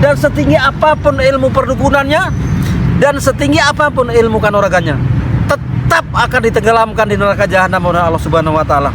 Dan setinggi apapun ilmu perdukunannya, dan setinggi apapun ilmu kanuragannya, tetap akan ditenggelamkan di neraka jahanam oleh Allah Subhanahu wa taala.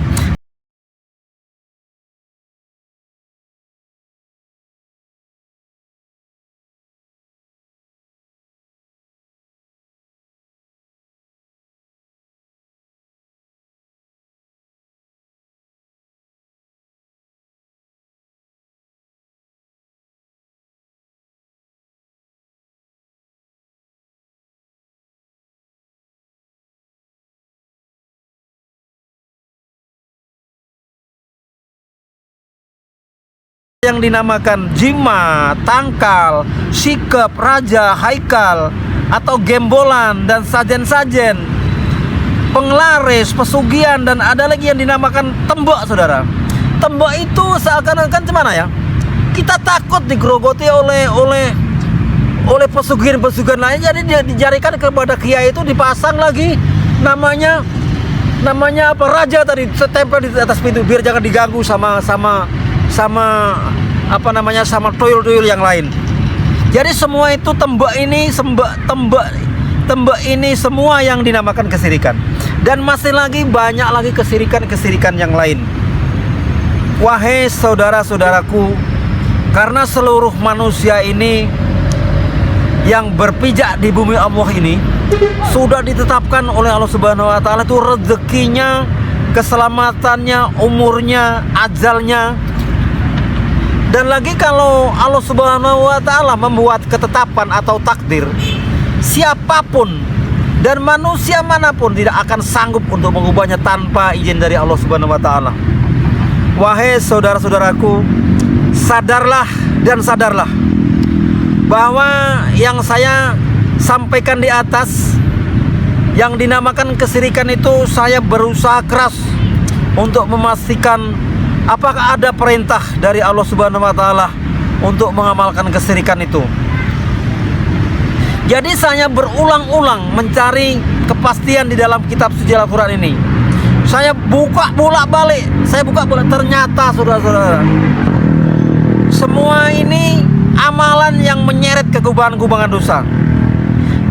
Yang dinamakan jimat, tangkal, sikap, raja, haikal, atau gembolan dan sajen-sajen, penglaris, pesugihan, dan ada lagi yang dinamakan tembok, saudara. Tembok itu seakan-akan gimana ya? Kita takut digerogoti oleh pesugihan-pesugihan lain, jadi dia dijarikan kepada kiai itu dipasang lagi namanya apa, raja tadi, setempel di atas pintu biar jangan diganggu sama apa namanya, sama tuyul-tuyul yang lain. Jadi semua itu tembok ini semua yang dinamakan kesirikan. Dan masih lagi banyak lagi kesirikan yang lain. Wahai saudara-saudaraku, karena seluruh manusia ini yang berpijak di bumi Allah ini sudah ditetapkan oleh Allah Subhanahu wa taala itu rezekinya, keselamatannya, umurnya, ajalnya. Dan lagi kalau Allah Subhanahu wa taala membuat ketetapan atau takdir, siapapun dan manusia manapun tidak akan sanggup untuk mengubahnya tanpa izin dari Allah Subhanahu wa taala. Wahai saudara-saudaraku, sadarlah dan sadarlah bahwa yang saya sampaikan di atas yang dinamakan kesirikan itu, saya berusaha keras untuk memastikan apakah ada perintah dari Allah Subhanahu wa taala untuk mengamalkan kesirikan itu. Jadi saya berulang-ulang mencari kepastian di dalam kitab suci Al-Quran ini. Saya buka bolak-balik, ternyata saudara-saudara, semua ini amalan yang menyeret ke kubangan-kubangan dosa.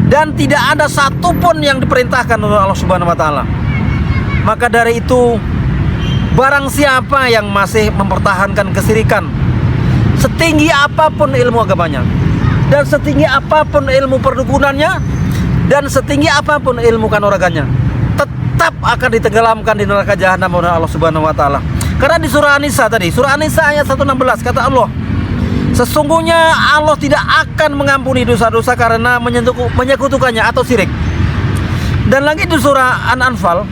Dan tidak ada satupun yang diperintahkan oleh Allah Subhanahu wa taala. Maka dari itu, barang siapa yang masih mempertahankan kesirikan, setinggi apapun ilmu agamanya, dan setinggi apapun ilmu perdukunannya, dan setinggi apapun ilmu kanuragannya, tetap akan ditenggelamkan di neraka jahanam oleh Allah Subhanahu wa taala. Karena di surah An-Nisa tadi, surah An-Nisa ayat 116, kata Allah, sesungguhnya Allah tidak akan mengampuni dosa-dosa karena menyekutukannya atau syirik. Dan lagi di surah An-Anfal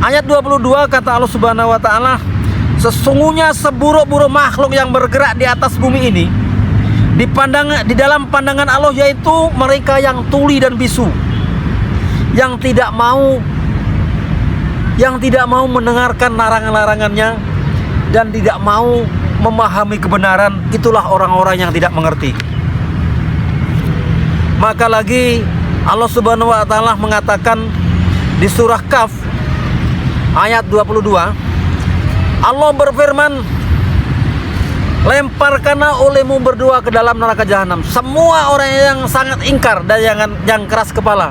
ayat 22, kata Allah Subhanahu wa taala, sesungguhnya seburuk-buruk makhluk yang bergerak di atas bumi ini di dalam pandangan Allah, yaitu mereka yang tuli dan bisu, yang tidak mau mendengarkan larangan-larangannya dan tidak mau memahami kebenaran. Itulah orang-orang yang tidak mengerti. Maka lagi Allah Subhanahu wa taala mengatakan di surah Kaf ayat 22, Allah berfirman, lemparkanlah olehmu berdua ke dalam neraka jahanam semua orang yang sangat ingkar dan yang keras kepala,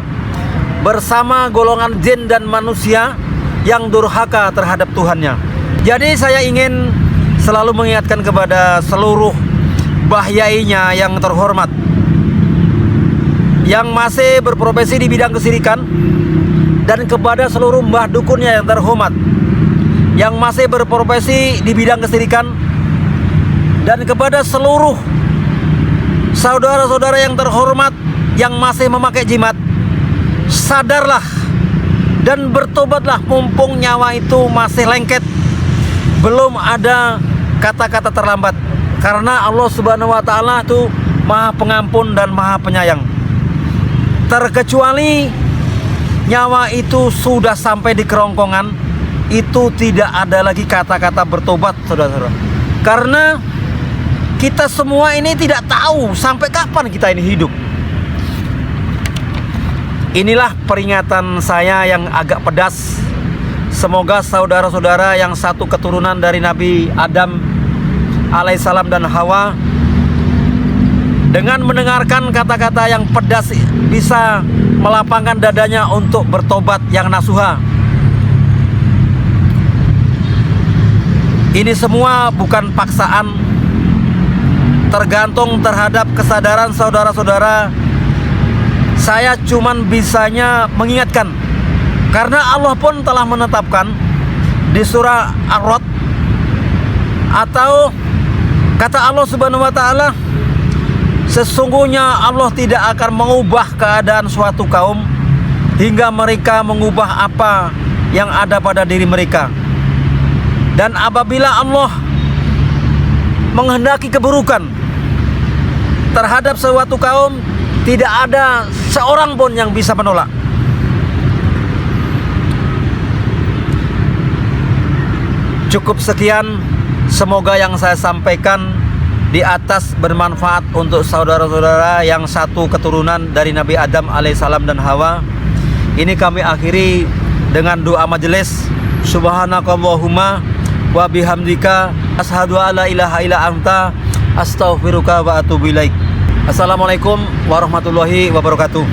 bersama golongan jin dan manusia yang durhaka terhadap Tuhannya. Jadi saya ingin selalu mengingatkan kepada seluruh bahyainya yang terhormat, yang masih berprofesi di bidang kesirikan, dan kepada seluruh mbah dukunnya yang terhormat, yang masih berprofesi di bidang kesirikan, dan kepada seluruh saudara-saudara yang terhormat yang masih memakai jimat, sadarlah dan bertobatlah mumpung nyawa itu masih lengket, belum ada kata-kata terlambat. Karena Allah Subhanahu wa taala itu Maha Pengampun dan Maha Penyayang. Terkecuali nyawa itu sudah sampai di kerongkongan, itu tidak ada lagi kata-kata bertobat, saudara-saudara. Karena kita semua ini tidak tahu sampai kapan kita ini hidup. Inilah peringatan saya yang agak pedas. Semoga saudara-saudara yang satu keturunan dari Nabi Adam alaihissalam dan Hawa dengan mendengarkan kata-kata yang pedas bisa melapangkan dadanya untuk bertobat yang nasuha. Ini semua bukan paksaan, tergantung terhadap kesadaran saudara-saudara. Saya cuman bisanya mengingatkan, karena Allah pun telah menetapkan di surah Ar-Ra'd, atau kata Allah Subhanahu wa taala, sesungguhnya Allah tidak akan mengubah keadaan suatu kaum hingga mereka mengubah apa yang ada pada diri mereka. Dan apabila Allah menghendaki keburukan terhadap suatu kaum, tidak ada seorang pun yang bisa menolak. Cukup sekian, semoga yang saya sampaikan di atas bermanfaat untuk saudara-saudara yang satu keturunan dari Nabi Adam alaihissalam dan Hawa. Ini kami akhiri dengan doa majelis. Subhanakallahumma wa bihamdika asyhadu alla ilaha illa anta astaghfiruka wa atubu ilaik. Assalamualaikum warahmatullahi wabarakatuh.